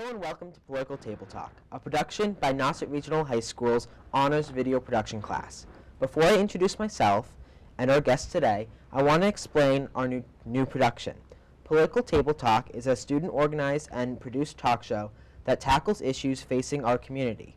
and welcome to Political Table Talk, a production by Nauset Regional High School's Honors Video Production class. Before I introduce myself and our guest today, I want to explain our new production. Political Table Talk is a student-organized and produced talk show that tackles issues facing our community.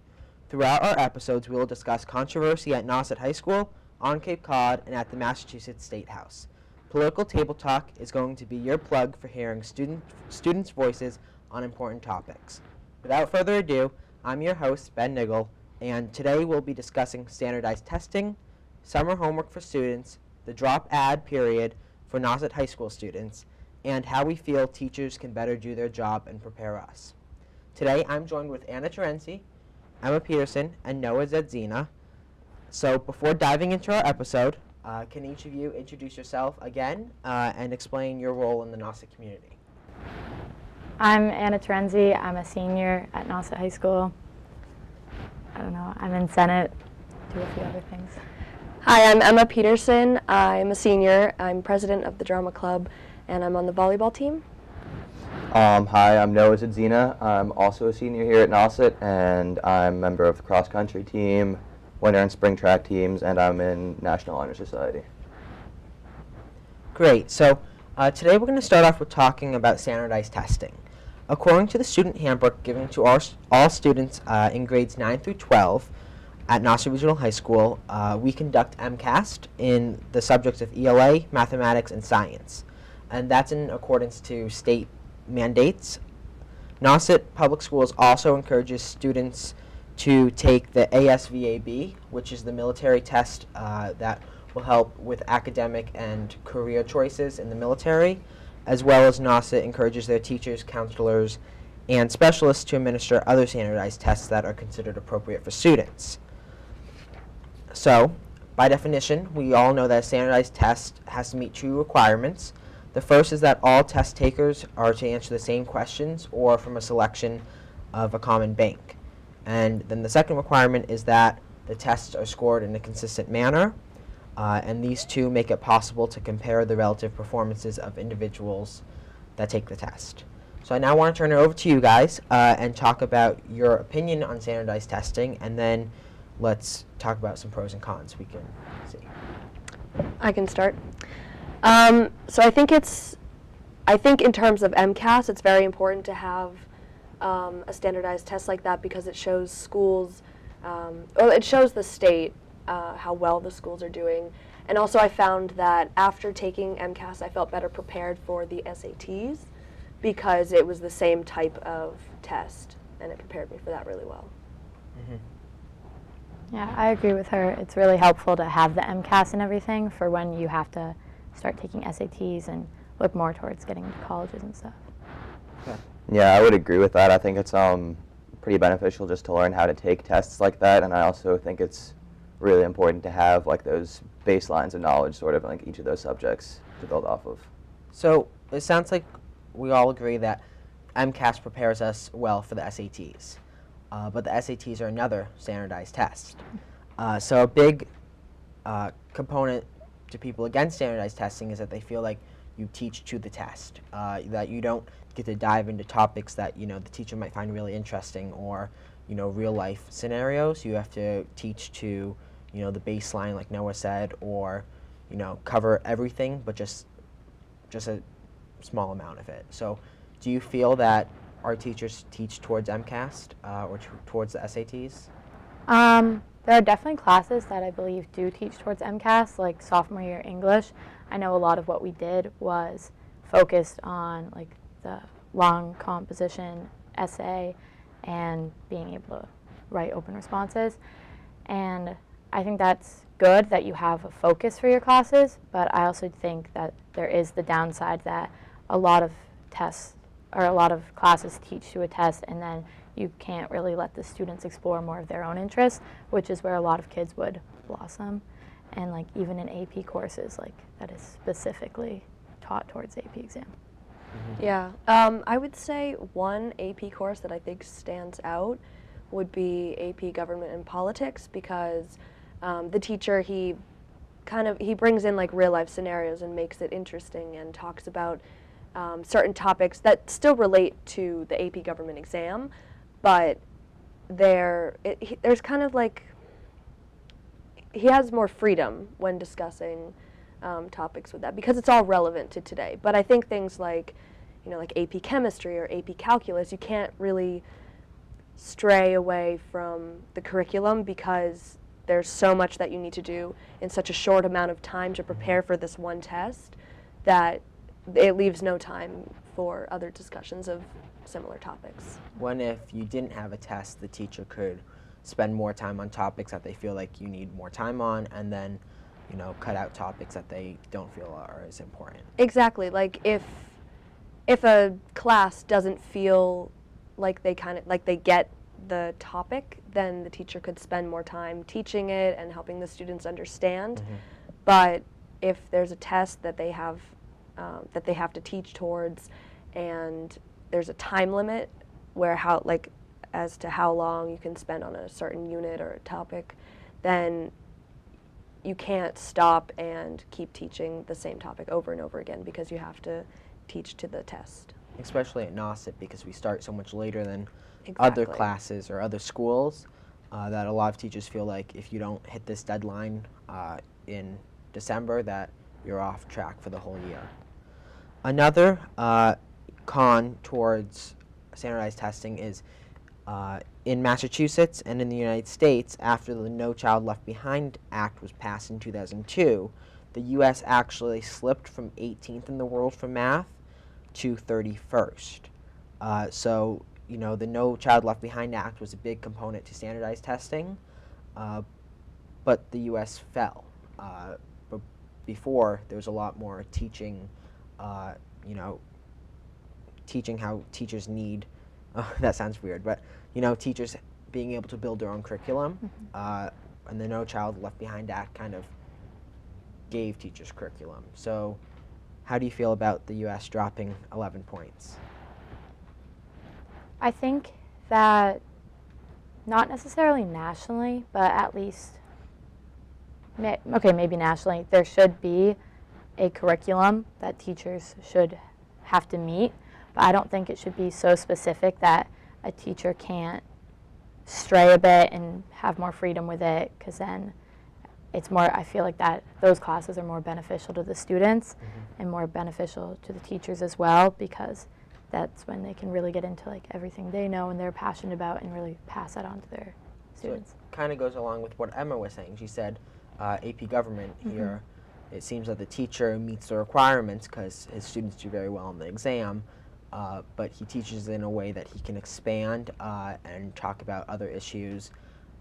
Throughout our episodes, we will discuss controversy at Nauset High School, on Cape Cod, and at the Massachusetts State House. Political Table Talk is going to be your plug for hearing students' voices on important topics. Without further ado, I'm your host, Ben Niggel, and today we'll be discussing standardized testing, summer homework for students, the drop-add period for Nauset High School students, and how we feel teachers can better do their job and prepare us. Today, I'm joined with Anna Terenzi, Emma Peterson, and Noah Zedzina. So before diving into our episode, can each of you introduce yourself again and explain your role in the Nauset community? I'm Anna Terenzi. I'm a senior at Nauset High School. I'm in Senate, do a few other things. Hi, I'm Emma Peterson. I'm a senior. I'm president of the drama club, and I'm on the volleyball team. Hi, I'm Noah Zedzina. I'm also a senior here at Nauset, and I'm a member of the cross-country team, winter and spring track teams, and I'm in National Honor Society. Great. So today we're going to start off with talking about standardized testing. According to the student handbook given to all students in grades 9 through 12 at Nauset Regional High School, we conduct MCAST in the subjects of ELA, mathematics, and science. And that's in accordance to state mandates. Nauset Public Schools also encourages students to take the ASVAB, which is the military test that will help with academic and career choices in the military, as well as Nauset encourages their teachers, counselors, and specialists to administer other standardized tests that are considered appropriate for students. So, by definition, we all know that a standardized test has to meet two requirements. The first is that all test takers are to answer the same questions or from a selection of a common bank. And then the second requirement is that the tests are scored in a consistent manner. And these two make it possible to compare the relative performances of individuals that take the test. So I now want to turn it over to you guys and talk about your opinion on standardized testing, and then let's talk about some pros and cons we can see. I can start. So I think in terms of MCAS, it's very important to have a standardized test like that because it shows schools, it shows the state how well the schools are doing. And also I found that after taking MCAS, I felt better prepared for the SATs because it was the same type of test, and it prepared me for that really well. Mm-hmm. Yeah, I agree with her. It's really helpful to have the MCAS and everything for when you have to start taking SATs and look more towards getting into colleges and stuff. Okay. Yeah, I would agree with that. I think it's pretty beneficial just to learn how to take tests like that, and I also think it's really important to have like those baselines of knowledge sort of like each of those subjects to build off of. So it sounds like we all agree that MCAS prepares us well for the SATs, but the SATs are another standardized test. So a big component to people against standardized testing is that they feel like you teach to the test, that you don't get to dive into topics that the teacher might find really interesting or real life scenarios. You have to teach to the baseline, like Noah said, or cover everything, but just a small amount of it. So do you feel that our teachers teach towards MCAS or towards the SATs? There are definitely classes that I believe do teach towards MCAS, like sophomore year English. I know a lot of what we did was focused on like the long composition essay and being able to write open responses. And I think that's good that you have a focus for your classes, but I also think that there is the downside that a lot of tests or a lot of classes teach to a test and then you can't really let the students explore more of their own interests, which is where a lot of kids would blossom. And like even in AP courses, like that is specifically taught towards AP exam. Mm-hmm. Yeah, I would say one AP course that I think stands out would be AP Government and Politics because the teacher, he brings in like real life scenarios and makes it interesting and talks about certain topics that still relate to the AP government exam, but there's kind of like, he has more freedom when discussing topics with that because it's all relevant to today. But I think things like, like AP chemistry or AP calculus, you can't really stray away from the curriculum because there's so much that you need to do in such a short amount of time to prepare for this one test that it leaves no time for other discussions of similar topics. When if you didn't have a test, the teacher could spend more time on topics that they feel like you need more time on, and then, cut out topics that they don't feel are as important. Exactly. Like if a class doesn't feel like they get the topic, then the teacher could spend more time teaching it and helping the students understand. Mm-hmm. But if there's a test that they have to teach towards, and there's a time limit as to how long you can spend on a certain unit or a topic, then you can't stop and keep teaching the same topic over and over again because you have to teach to the test. Especially at NOSIP, because we start so much later than Exactly. other classes or other schools, that a lot of teachers feel like if you don't hit this deadline in December, that you're off track for the whole year. Another con towards standardized testing is in Massachusetts and in the United States, after the No Child Left Behind Act was passed in 2002, the U.S. actually slipped from 18th in the world for math to 31st. So, the No Child Left Behind Act was a big component to standardized testing, but the U.S. fell. But before, there was a lot more teaching, teaching how teachers need, that sounds weird, but, teachers being able to build their own curriculum, and the No Child Left Behind Act kind of gave teachers curriculum. So how do you feel about the U.S. dropping 11 points? I think that not necessarily nationally, but at least, maybe nationally, there should be a curriculum that teachers should have to meet, but I don't think it should be so specific that a teacher can't stray a bit and have more freedom with it, because then it's more, I feel like that those classes are more beneficial to the students and more beneficial to the teachers as well, because that's when they can really get into everything they know and they're passionate about and really pass that on to their students. So it kind of goes along with what Emma was saying. She said AP government here, it seems that the teacher meets the requirements because his students do very well in the exam, but he teaches in a way that he can expand and talk about other issues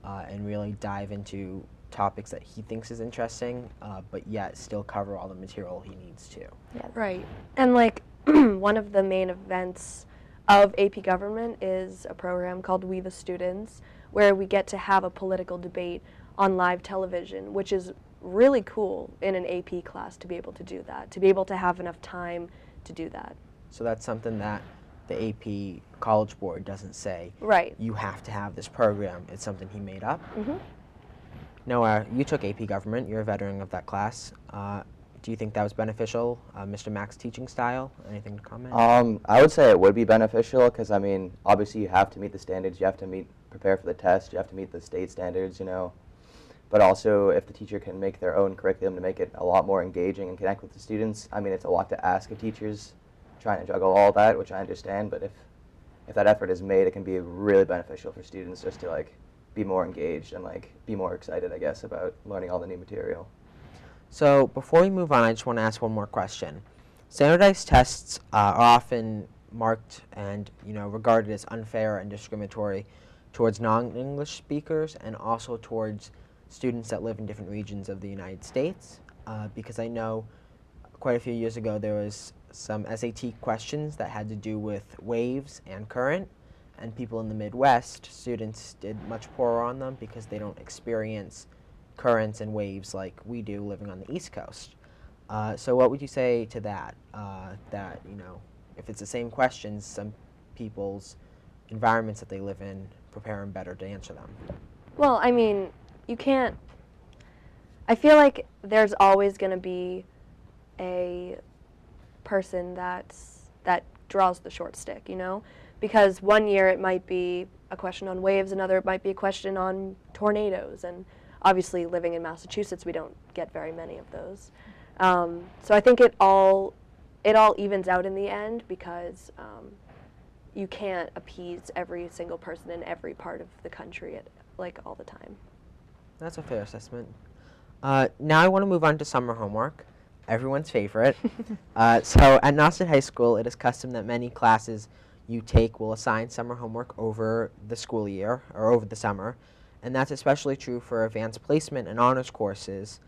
and really dive into topics that he thinks is interesting, but yet still cover all the material he needs to. Yeah. Right. And one of the main events of AP Government is a program called We the Students, where we get to have a political debate on live television, which is really cool in an AP class to be able to do that, to be able to have enough time to do that. So that's something that the AP College Board doesn't say. Right. You have to have this program. It's something he made up. Mm-hmm. Noah, you took AP Government. You're a veteran of that class. Do you think that was beneficial, Mr. Mack's teaching style? Anything to comment? I would say it would be beneficial because, obviously you have to meet the standards, you have to prepare for the test, you have to meet the state standards, But also, if the teacher can make their own curriculum to make it a lot more engaging and connect with the students, it's a lot to ask of teachers trying to juggle all that, which I understand, but if that effort is made, it can be really beneficial for students just to, be more engaged and, be more excited, I guess, about learning all the new material. So before we move on, I just want to ask one more question. Standardized tests are often marked and regarded as unfair and discriminatory towards non-English speakers and also towards students that live in different regions of the United States, because I know quite a few years ago there was some SAT questions that had to do with waves and current, and people in the Midwest, students did much poorer on them because they don't experience currents and waves like we do living on the East Coast. So what would you say to that? That, if it's the same questions, some people's environments that they live in prepare them better to answer them. Well, you can't, I feel like there's always going to be a person that's that draws the short stick, you know? Because one year it might be a question on waves, another it might be a question on tornadoes, and obviously living in Massachusetts we don't get very many of those. So I think it all evens out in the end, because you can't appease every single person in every part of the country all the time. That's a fair assessment. Now I want to move on to summer homework, everyone's favorite. So at Nauset High School, it is custom that many classes you take will assign summer homework over the school year, or over the summer, and that's especially true for advanced placement and honors courses.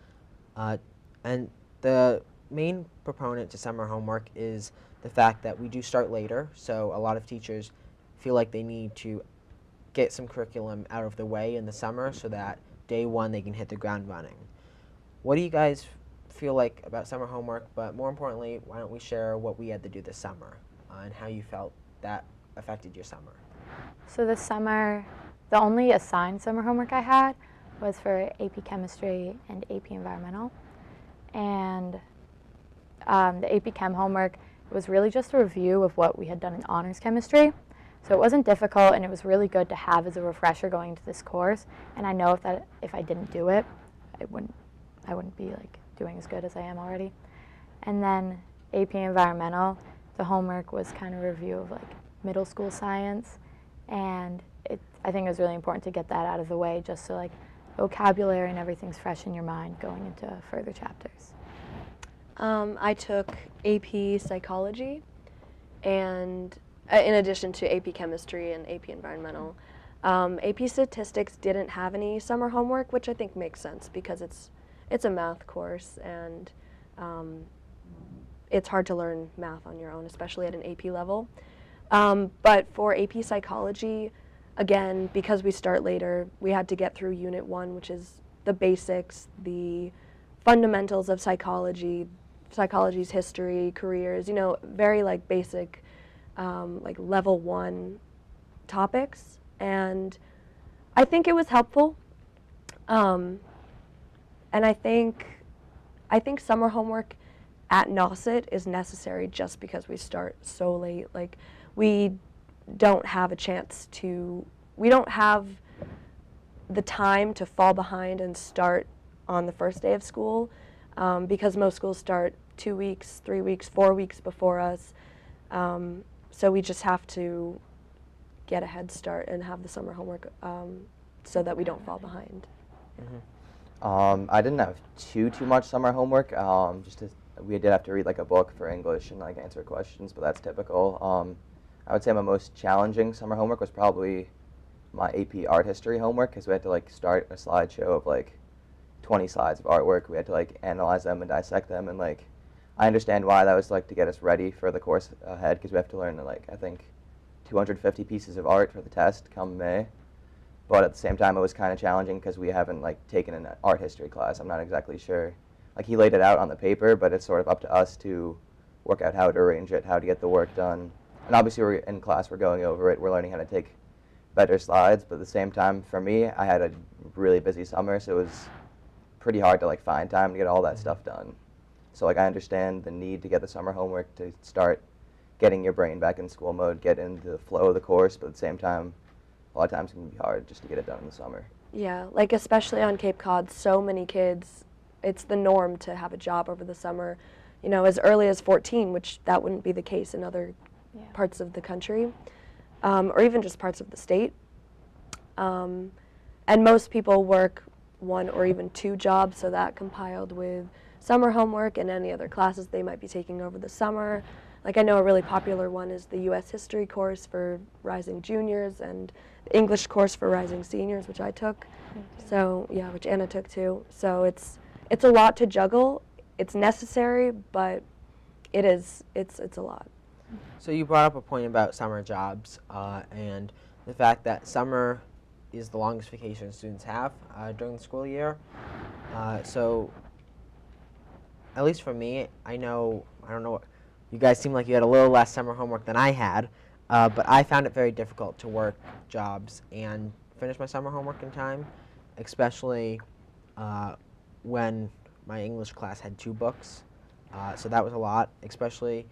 And the main proponent to summer homework is the fact that we do start later, so a lot of teachers feel like they need to get some curriculum out of the way in the summer so that day one they can hit the ground running. What do you guys feel like about summer homework? But more importantly, why don't we share what we had to do this summer and how you felt that affected your summer? So this summer, the only assigned summer homework I had was for AP Chemistry and AP Environmental. And the AP Chem homework was really just a review of what we had done in honors chemistry. So it wasn't difficult, and it was really good to have as a refresher going into this course. And I know if I didn't do it, I wouldn't be doing as good as I am already. And then AP Environmental, the homework was kind of a review of middle school science, and I think it was really important to get that out of the way, just so vocabulary and everything's fresh in your mind going into further chapters. I took AP Psychology, and in addition to AP Chemistry and AP Environmental. AP Statistics didn't have any summer homework, which I think makes sense because it's a math course, and it's hard to learn math on your own, especially at an AP level. But for AP Psychology, again, because we start later, we had to get through Unit 1, which is the basics, the fundamentals of psychology, psychology's history, careers, very basic, level 1 topics. And I think it was helpful. And I think summer homework at Nauset is necessary just because we start so late. We don't have we don't have the time to fall behind and start on the first day of school, because most schools start 2 weeks, 3 weeks, 4 weeks before us. So we just have to get a head start and have the summer homework so that we don't fall behind. Mm-hmm. I didn't have too much summer homework. We did have to read a book for English and answer questions, but that's typical. I would say my most challenging summer homework was probably my AP art history homework, because we had to start a slideshow of 20 slides of artwork. We had to analyze them and dissect them, and I understand why that was to get us ready for the course ahead, because we have to learn I think 250 pieces of art for the test come May. But at the same time, it was kind of challenging because we haven't taken an art history class. I'm not exactly sure. He laid it out on the paper, but it's sort of up to us to work out how to arrange it, how to get the work done. And obviously, we're in class, we're going over it, we're learning how to take better slides. But at the same time, for me, I had a really busy summer, so it was pretty hard to find time to get all that stuff done. So I understand the need to get the summer homework to start getting your brain back in school mode, get into the flow of the course, but at the same time, a lot of times it can be hard just to get it done in the summer. Yeah, especially on Cape Cod, so many kids, it's the norm to have a job over the summer, as early as 14, which that wouldn't be the case in other parts of the country, or even just parts of the state. And most people work 1 or even 2 jobs, so that compiled with summer homework and any other classes they might be taking over the summer. I know a really popular one is the U.S. history course for rising juniors and the English course for rising seniors, which I took. So yeah, which Anna took too. So it's a lot to juggle. It's necessary, but it's a lot. So you brought up a point about summer jobs and the fact that summer is the longest vacation students have during the school year. So at least for me, I don't know, you guys seem like you had a little less summer homework than I had, but I found it very difficult to work jobs and finish my summer homework in time, especially when my English class had 2 books. So that was a lot, especially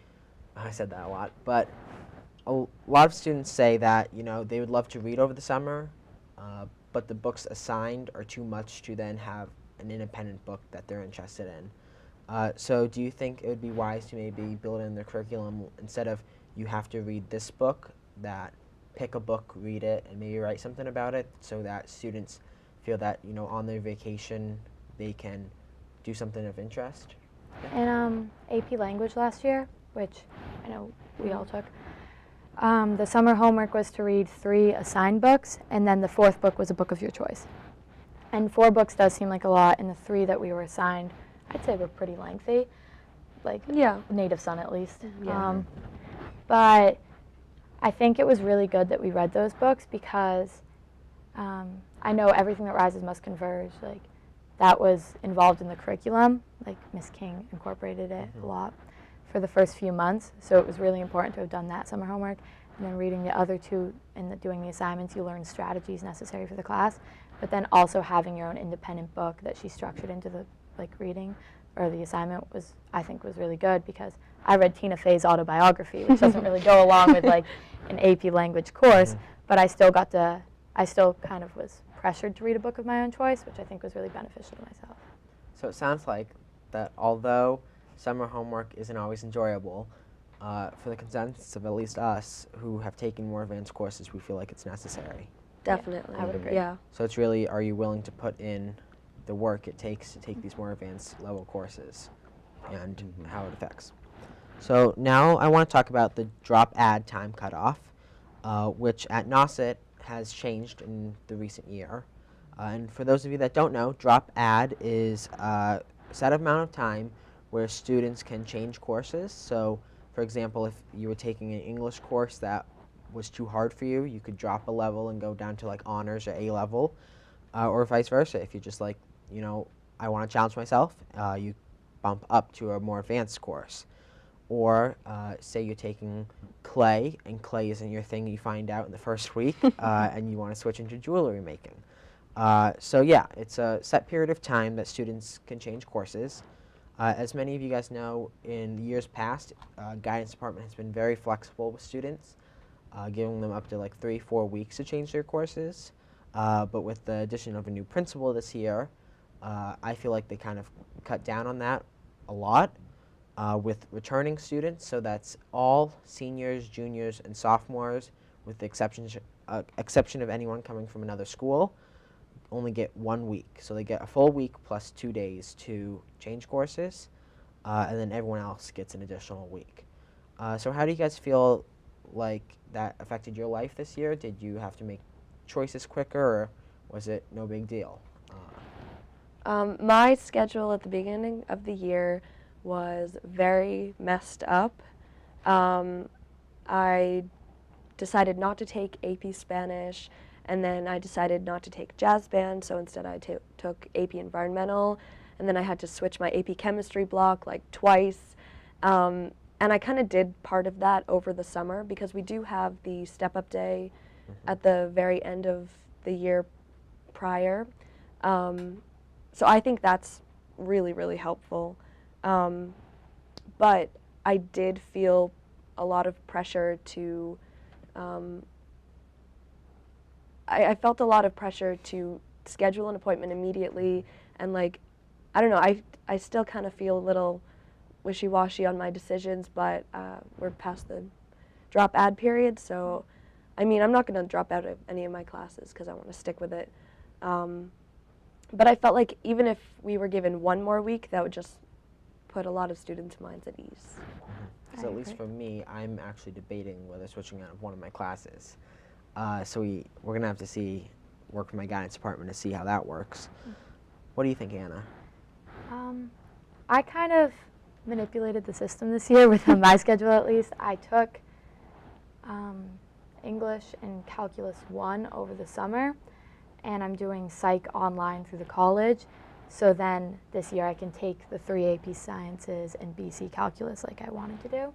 I said that a lot, but a lot of students say that, they would love to read over the summer, but the books assigned are too much to then have an independent book that they're interested in. So do you think it would be wise to maybe build in the curriculum, instead of you have to read this book, that pick a book, read it, and maybe write something about it, so that students feel that, on their vacation they can do something of interest? In AP Language last year, which I know we all took, the summer homework was to read 3 assigned books, and then the 4th book was a book of your choice. And 4 books does seem like a lot, and the 3 that we were assigned, I'd say were pretty lengthy, like Native Son at least. Yeah. But I think it was really good that we read those books, because I know Everything That Rises Must Converge, like that was involved in the curriculum, like Miss King incorporated it a lot for the first few months, so it was really important to have done that summer homework. And then reading the other 2 and doing the assignments, you learn strategies necessary for the class, but then also having your own independent book that she structured into the reading or the assignment I think was really good, because I read Tina Fey's autobiography, which doesn't really go along with like an AP language course, but I still kind of was pressured to read a book of my own choice, which I think was really beneficial to myself. So it sounds like that although summer homework isn't always enjoyable, for the consensus of at least us who have taken more advanced courses, we feel like it's necessary. Definitely. I would agree. Yeah. So it's really, are you willing to put in the work it takes to take these more advanced level courses, and how it affects. So now I want to talk about the drop add time cutoff, which at Nauset has changed in the recent year. And for those of you that don't know, drop add is a set amount of time where students can change courses. So for example, if you were taking an English course that was too hard for you, you could drop a level and go down to like honors or A level, or vice versa. If you're just like, I want to challenge myself, you bump up to a more advanced course. Or say you're taking clay, and clay isn't your thing, you find out in the first week, and you want to switch into jewelry making. So yeah, it's a set period of time that students can change courses. As many of you guys know, in the years past, guidance department has been very flexible with students, giving them up to like 3-4 weeks to change their courses. But with the addition of a new principal this year, I feel like they kind of cut down on that a lot with returning students. So that's all seniors, juniors, and sophomores, with the exception of anyone coming from another school, only get 1 week. So they get a full week plus 2 days to change courses, and then everyone else gets an additional week. So how do you guys feel like that affected your life this year? Did you have to make choices quicker, or was it no big deal? My schedule at the beginning of the year was very messed up. I decided not to take AP Spanish, and then I decided not to take jazz band, so instead I took AP Environmental, and then I had to switch my AP Chemistry block like twice. And I kind of did part of that over the summer, because we do have the step-up day at the very end of the year prior. So I think that's really, really helpful. But I did feel a lot of pressure to, I felt a lot of pressure to schedule an appointment immediately, and like, I don't know, I still kind of feel a little wishy-washy on my decisions, but we're past the drop add period, so I mean, I'm not going to drop out of any of my classes because I want to stick with it. But I felt like even if we were given 1 more week, that would just put a lot of students' minds at ease. Because at least for me, I'm actually debating whether switching out of one of my classes. So we're going to have to work with my guidance department to see how that works. What do you think, Anna? I kind of manipulated the system this year with my schedule, at least. I took English and Calculus 1 over the summer, and I'm doing Psych online through the college. So then this year I can take the 3 AP Sciences and BC Calculus like I wanted to do.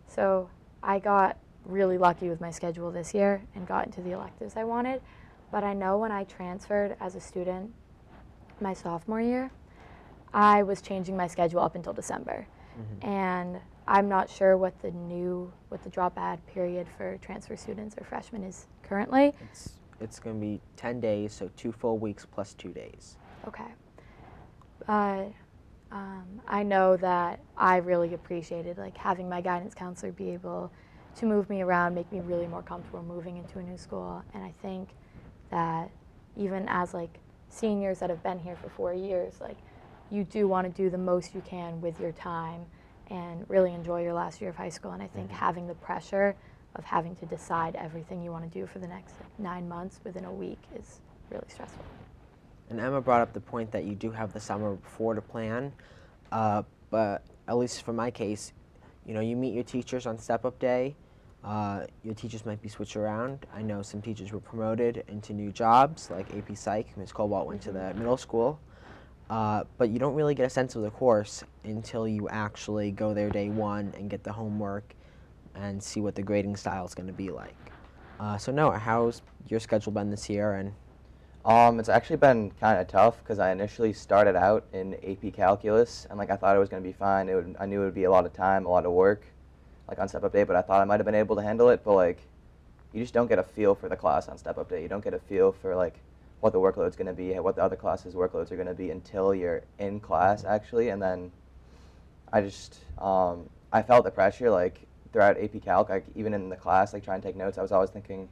So I got really lucky with my schedule this year and got into the electives I wanted. But I know when I transferred as a student my sophomore year, I was changing my schedule up until December. And I'm not sure what the drop add period for transfer students or freshmen is currently. It's going to be 10 days, so 2 full weeks plus 2 days. Okay. I know that I really appreciated like having my guidance counselor be able to move me around, make me really more comfortable moving into a new school. And I think that even as like seniors that have been here for 4 years, like you do want to do the most you can with your time and really enjoy your last year of high school. And I think having the pressure of having to decide everything you want to do for the next 9 months within a week is really stressful. And Emma brought up the point that you do have the summer before to plan, but at least for my case, you know, you meet your teachers on step-up day. Your teachers might be switched around. I know some teachers were promoted into new jobs, like AP Psych. Ms. Cobalt went to the middle school. But you don't really get a sense of the course until you actually go there day one and get the homework and see what the grading style is going to be like. So Noah, how's your schedule been this year? And It's actually been kind of tough because I initially started out in AP Calculus and like I thought it was going to be fine. I knew it would be a lot of time, a lot of work, like on step-up day, but I thought I might have been able to handle it. But like, you just don't get a feel for the class on step-up day. You don't get a feel for like what the workload's going to be, what the other classes' workloads are going to be until you're in class actually. And then I just I felt the pressure like throughout AP Calc, like even in the class, like trying to take notes. I was always thinking,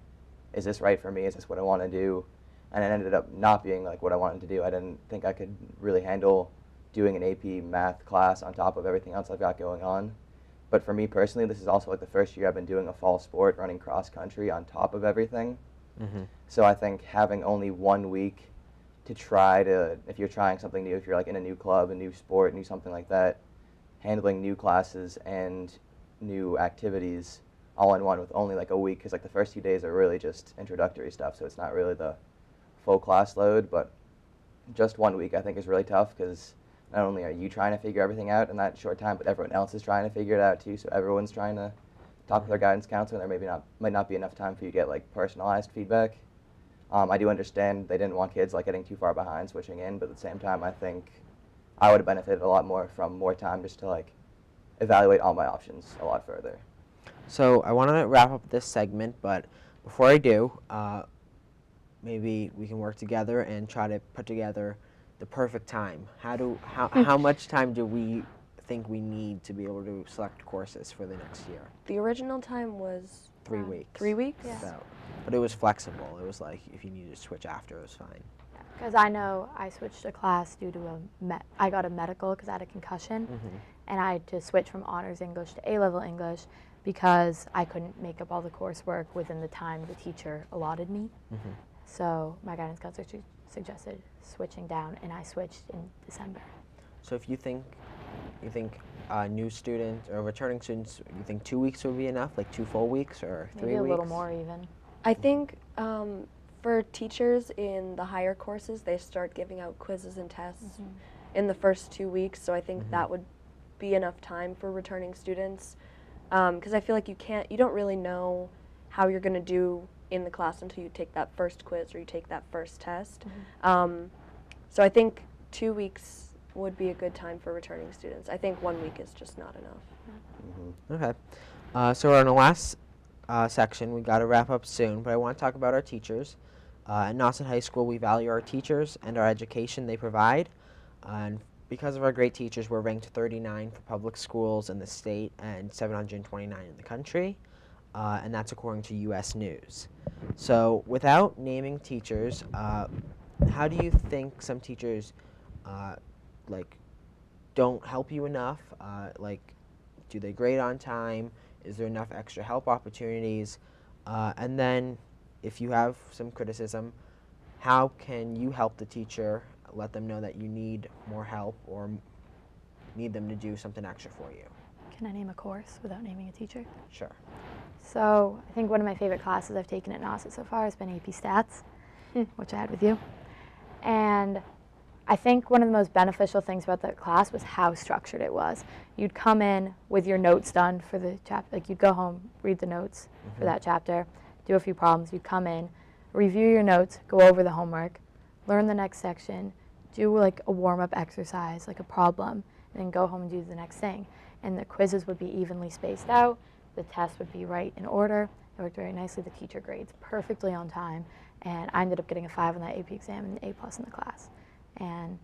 is this right for me? Is this what I want to do? And it ended up not being like what I wanted to do. I didn't think I could really handle doing an AP math class on top of everything else I've got going on. But for me personally, this is also like the first year I've been doing a fall sport, running cross country on top of everything. So I think having only 1 week to try to, if you're trying something new, if you're like in a new club, a new sport, new something like that, handling new classes and new activities all in one with only like a week, because like the first few days are really just introductory stuff, so it's not really the full class load. But just 1 week I think is really tough because not only are you trying to figure everything out in that short time, but everyone else is trying to figure it out too. So everyone's trying to talk with their guidance counselor, and there might not be enough time for you to get like personalized feedback. I do understand they didn't want kids like getting too far behind switching in, but at the same time I think I would have benefited a lot more from more time just to like evaluate all my options a lot further. so I want to wrap up this segment, but before I do, maybe we can work together and try to put together the perfect time. How much time do we think we need to be able to select courses for the next year? The original time was 3 weeks. 3 weeks? Yeah. So, but it was flexible. It was like if you needed to switch after, it was fine. Because I know I switched a class due to I got a medical because I had a concussion, and I had to switch from honors English to A-level English because I couldn't make up all the coursework within the time the teacher allotted me. So my guidance counselor suggested switching down, and I switched in December. So if you think new students or returning students, you think 2 weeks would be enough, like 2 full weeks or 3 Maybe weeks? a little more even. I think for teachers in the higher courses, they start giving out quizzes and tests in the first 2 weeks, so I think that would be enough time for returning students. Because I feel like you don't really know how you're going to do in the class until you take that first quiz or you take that first test. So I think 2 weeks would be a good time for returning students. I think 1 week is just not enough. Okay. So we're in the last section. We got to wrap up soon, but I want to talk about our teachers. At Nauset High School, we value our teachers and our education they provide. And because of our great teachers, we're ranked 39 for public schools in the state and 729 in the country. And that's according to U.S. News. So without naming teachers, how do you think some teachers don't help you enough? Do they grade on time? Is there enough extra help opportunities? And then if you have some criticism, how can you help the teacher, let them know that you need more help or need them to do something extra for you? Can I name a course without naming a teacher? Sure. So I think one of my favorite classes I've taken at Nauset so far has been AP Stats, which I had with you. And I think one of the most beneficial things about that class was how structured it was. You'd come in with your notes done for the chapter, like you'd go home, read the notes for that chapter, do a few problems, you'd come in, review your notes, go over the homework, learn the next section, do like a warm-up exercise, like a problem, and then go home and do the next thing. And the quizzes would be evenly spaced out. The tests would be right in order. It worked very nicely. The teacher grades perfectly on time. And I ended up getting a 5 on that AP exam and an A+ in the class. And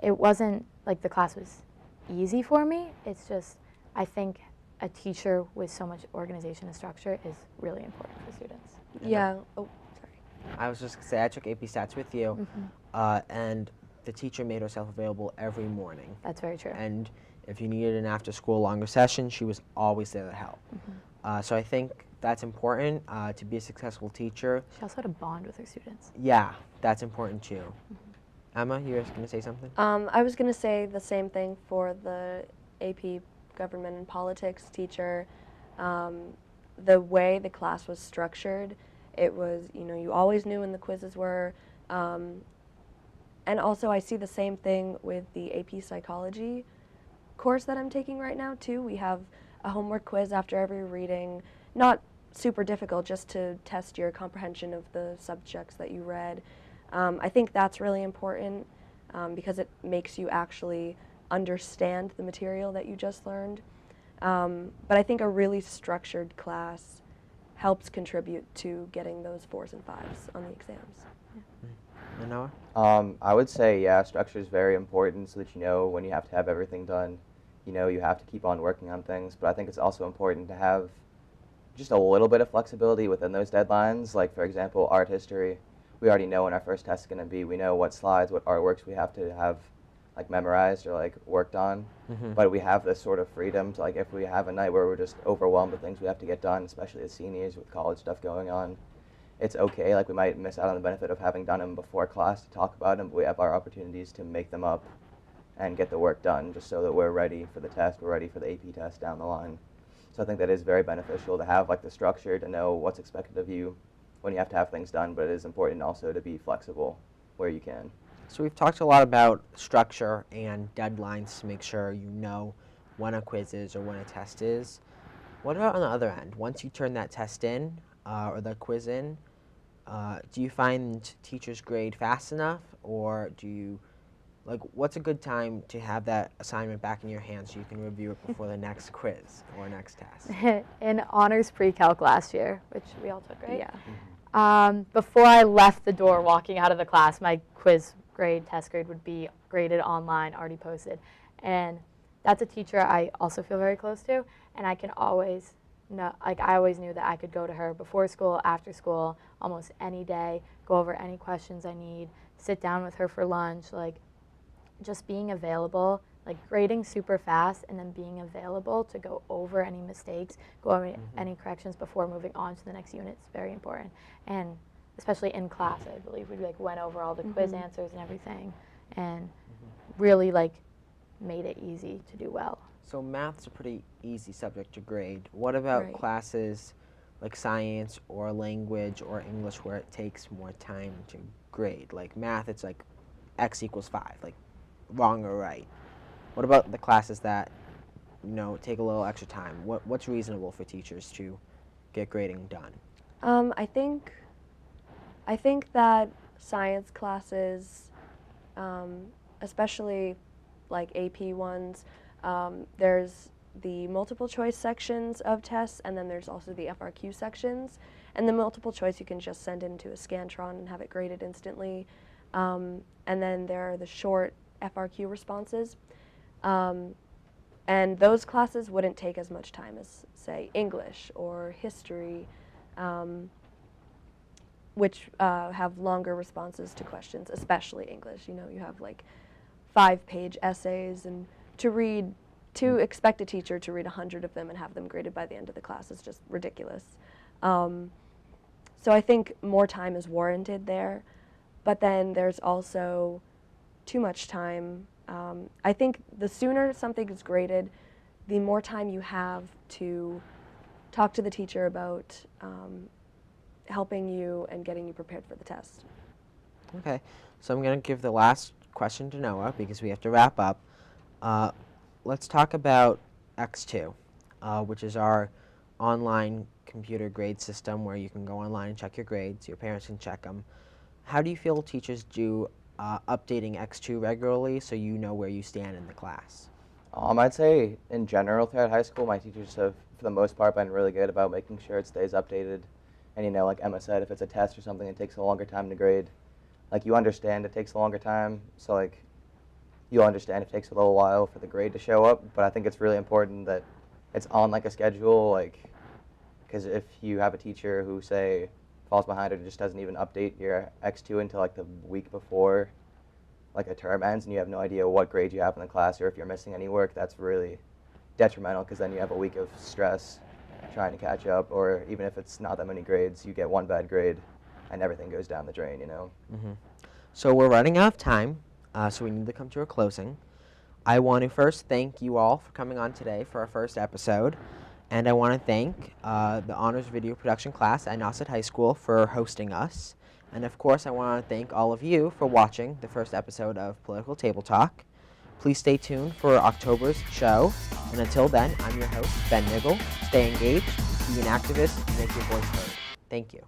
it wasn't like the class was easy for me. It's just, I think a teacher with so much organization and structure is really important for students. Yeah. Oh, sorry. I was just going to say, I took AP Stats with you, and the teacher made herself available every morning. That's very true. And if you needed an after-school longer session, she was always there to help. So I think that's important to be a successful teacher. She also had a bond with her students. Yeah, that's important too. Emma, you were going to say something? I was going to say the same thing for the AP Government and Politics teacher. The way the class was structured, it was, you always knew when the quizzes were. And also I see the same thing with the AP Psychology course that I'm taking right now too. We have a homework quiz after every reading, not super difficult, just to test your comprehension of the subjects that you read. I think that's really important because it makes you actually understand the material that you just learned. But I think a really structured class helps contribute to getting those 4s and 5s on the exams. And Noah? I would say, yeah, structure is very important so that you know when you have to have everything done. You have to keep on working on things, but I think it's also important to have just a little bit of flexibility within those deadlines. Like, for example, art history, we already know when our first test is going to be. We know what slides, what artworks we have to have like memorized or like worked on, but we have this sort of freedom to, like, if we have a night where we're just overwhelmed with things we have to get done, especially as seniors with college stuff going on, it's okay. Like, we might miss out on the benefit of having done them before class to talk about them, but we have our opportunities to make them up and get the work done just so that we're ready for the test, we're ready for the AP test down the line. So I think that is very beneficial to have like the structure, to know what's expected of you when you have to have things done, but it is important also to be flexible where you can. So we've talked a lot about structure and deadlines to make sure you know when a quiz is or when a test is. What about on the other end? Once you turn that test in or the quiz in, do you find teachers grade fast enough, or do you, like, what's a good time to have that assignment back in your hands so you can review it before the next quiz or next test? In honors pre-calc last year, which we all took, right? Yeah. Before I left the door walking out of the class, my quiz grade, test grade would be graded online, already posted. And that's a teacher I also feel very close to, and I can always know, like, I always knew that I could go to her before school, after school, almost any day, go over any questions I need, sit down with her for lunch, like, just being available, like grading super fast and then being available to go over any mistakes, go over any corrections before moving on to the next unit is very important. And especially in class, I believe we like went over all the quiz answers and everything, and really like made it easy to do well. So math's a pretty easy subject to grade. What about Right. classes like science or language or English where it takes more time to grade? Like math, it's like x equals 5, like wrong or right. What about the classes that, take a little extra time? What's reasonable for teachers to get grading done? I think that science classes, especially like AP ones, there's the multiple choice sections of tests, and then there's also the FRQ sections. And the multiple choice you can just send into a Scantron and have it graded instantly. And then there are the short FRQ responses. And those classes wouldn't take as much time as, say, English or history, which have longer responses to questions, especially English. You have like 5-page essays, and to expect a teacher to read 100 of them and have them graded by the end of the class is just ridiculous. So I think more time is warranted there, but then there's also too much time. I think the sooner something is graded, the more time you have to talk to the teacher about helping you and getting you prepared for the test. Okay, so I'm going to give the last question to Noah because we have to wrap up. Let's talk about X2, which is our online computer grade system where you can go online and check your grades. Your parents can check them. How do you feel teachers do updating X2 regularly so you know where you stand in the class? I'd say in general throughout high school, my teachers have, for the most part, been really good about making sure it stays updated. And, you know, like Emma said, if it's a test or something, it takes a longer time to grade. Like, you understand it takes a longer time, so, like, you'll understand it takes a little while for the grade to show up. But I think it's really important that it's on, like, a schedule, like, because if you have a teacher who, say, falls behind or just doesn't even update your X2 until, like, the week before, like, a term ends and you have no idea what grade you have in the class or if you're missing any work, that's really detrimental because then you have a week of stress trying to catch up, or even if it's not that many grades, you get one bad grade and everything goes down the drain, you know? So we're running out of time, so we need to come to a closing. I want to first thank you all for coming on today for our first episode, and I want to thank the Honors Video Production class at Nauset High School for hosting us. And of course, I want to thank all of you for watching the first episode of Political Table Talk. Please stay tuned for October's show. And until then, I'm your host, Ben Niggel. Stay engaged, be an activist, and make your voice heard. Thank you.